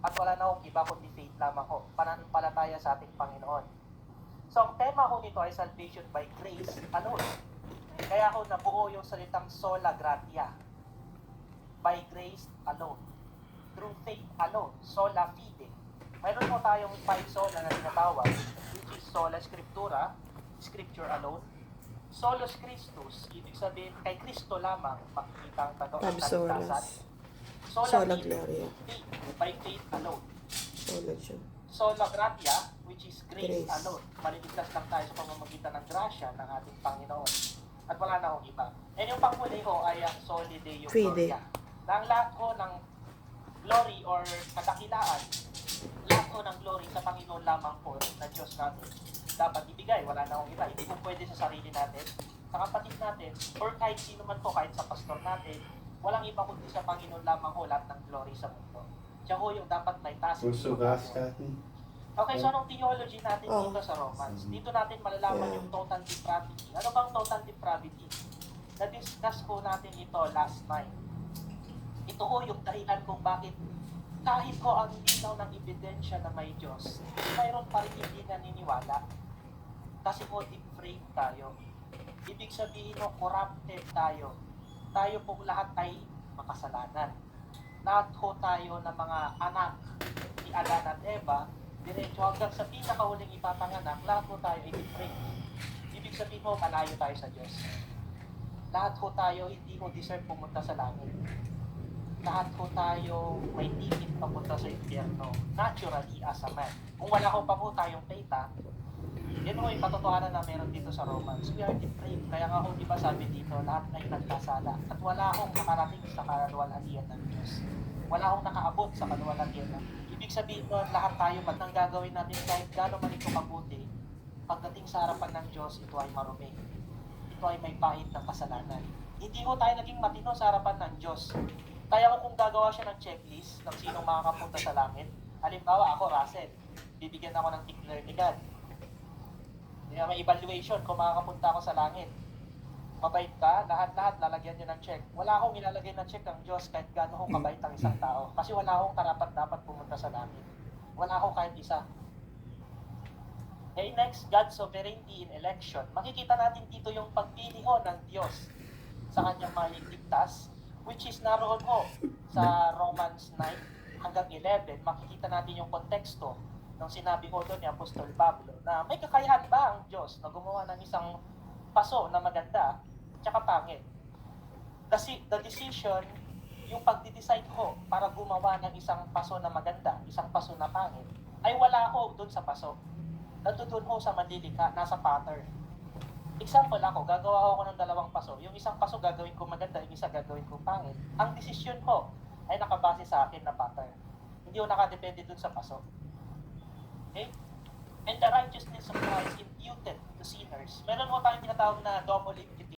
At wala na akong iba kundi faith lamang ho, pananampalataya sa ating Panginoon. So ang tema ko nito ay salvation by grace alone. Kaya ako nabuo yung salitang sola gratia. By grace alone. Through faith alone. Sola fide. Mayroon po tayong 5 sola na tinatawag, which is sola scriptura, scripture alone. Solus Christus, ibig sabihin kay Kristo lamang makikita ang kaligtasan. Sola Gloria. By faith alone. Sola Diyo. Sola gratia, which is grace alone. Maliligtas lang tayo sa pamamagitan ng grasya ng ating Panginoon. At wala na akong iba. And yung panghuli ho ay ang soli Deo Gloria. Na ang lahat ho ng glory or kadakilaan, lahat ho ng glory sa Panginoon lamang po na Diyos natin dapat ibigay. Wala na akong iba. Hindi po pwede sa sarili natin, sa kapatid natin, or kahit sino man po, kahit sa pastor natin. Walang iba kundi sa Panginoon lamang ho lahat ng glory sa mundo. Siya ho yung dapat may task. Okay, so anong theology natin dito sa Romans? Dito natin malalaman yung total depravity. Ano bang total depravity? Na-discuss po natin ito last night. Ito ho yung dahilan kung bakit kahit ho ang linaw ng ebidensya na may Diyos, mayroon pa rin hindi naniniwala. Kasi ho depraved tayo. Ibig sabihin ho, corrupted tayo. Tayo pong lahat ay makasalanan. Lahat ho tayo ng mga anak ni Adan at Eva, diretso hanggang sa pinakahuling ipapanganak, lahat ho tayo ay depraved. Ibig sabihin ho, malayo tayo sa Diyos. Lahat ho tayo hindi ho deserve pumunta sa langit. Lahat ho tayo may ticket papunta sa impyerno, naturally as a man. Kung wala ho pa po tayong faith, yan ho yung katotohanan na meron dito sa Romans. We are depraved. Kaya nga ho, di ba sabi dito, lahat ay nagkasala. At wala akong nakarating sa kaluwalhatian ng Diyos. Wala akong nakaabot sa kaluwalhatian ng Diyos. Ibig sabihin nun, lahat tayo, ba't nang gagawin natin kahit gano'n man ito kabuti, pagdating sa harapan ng Diyos, ito ay marumi. Ito ay may pahit ng kasalanan. Hindi ho tayo naging matino sa harapan ng Diyos. Kaya ko kung gagawa siya ng checklist ng sinong makakapunta sa langit, halimbawa ako, Russell, bibigyan ako ng tickler ni God. May evaluation kung makakapunta ako sa langit. Mabait ka, lahat-lahat lalagyan niyo ng check. Wala akong ilalagay na check ng Diyos kahit gaano kong kabait ang isang tao. Kasi wala akong karapat-dapat pumunta sa langit. Wala akong kahit isa. Okay, next, God's sovereignty in election. Makikita natin dito yung pagpili ho ng Diyos sa kanyang maliligtas, which is naroon ho sa Romans 9 hanggang 11. Makikita natin yung konteksto nung sinabi ko doon ni Apostol Pablo na may kakayahan ba ang Diyos na gumawa ng isang paso na maganda tsaka pangit. Kasi the decision, yung pagdi-decide ko para gumawa ng isang paso na maganda, isang paso na pangit, ay wala ko doon sa paso. Nandun ho sa manlilika, nasa pattern. Example ako, gagawa ako ng 2 paso. Yung isang paso gagawin ko maganda, yung isa gagawin ko pangit. Ang desisyon ko ay nakabase sa akin na pattern. Hindi ko nakadepende doon sa paso. Okay? And the righteousness of Christ imputed to sinners. Meron ho tayong tinatawag na double imputation.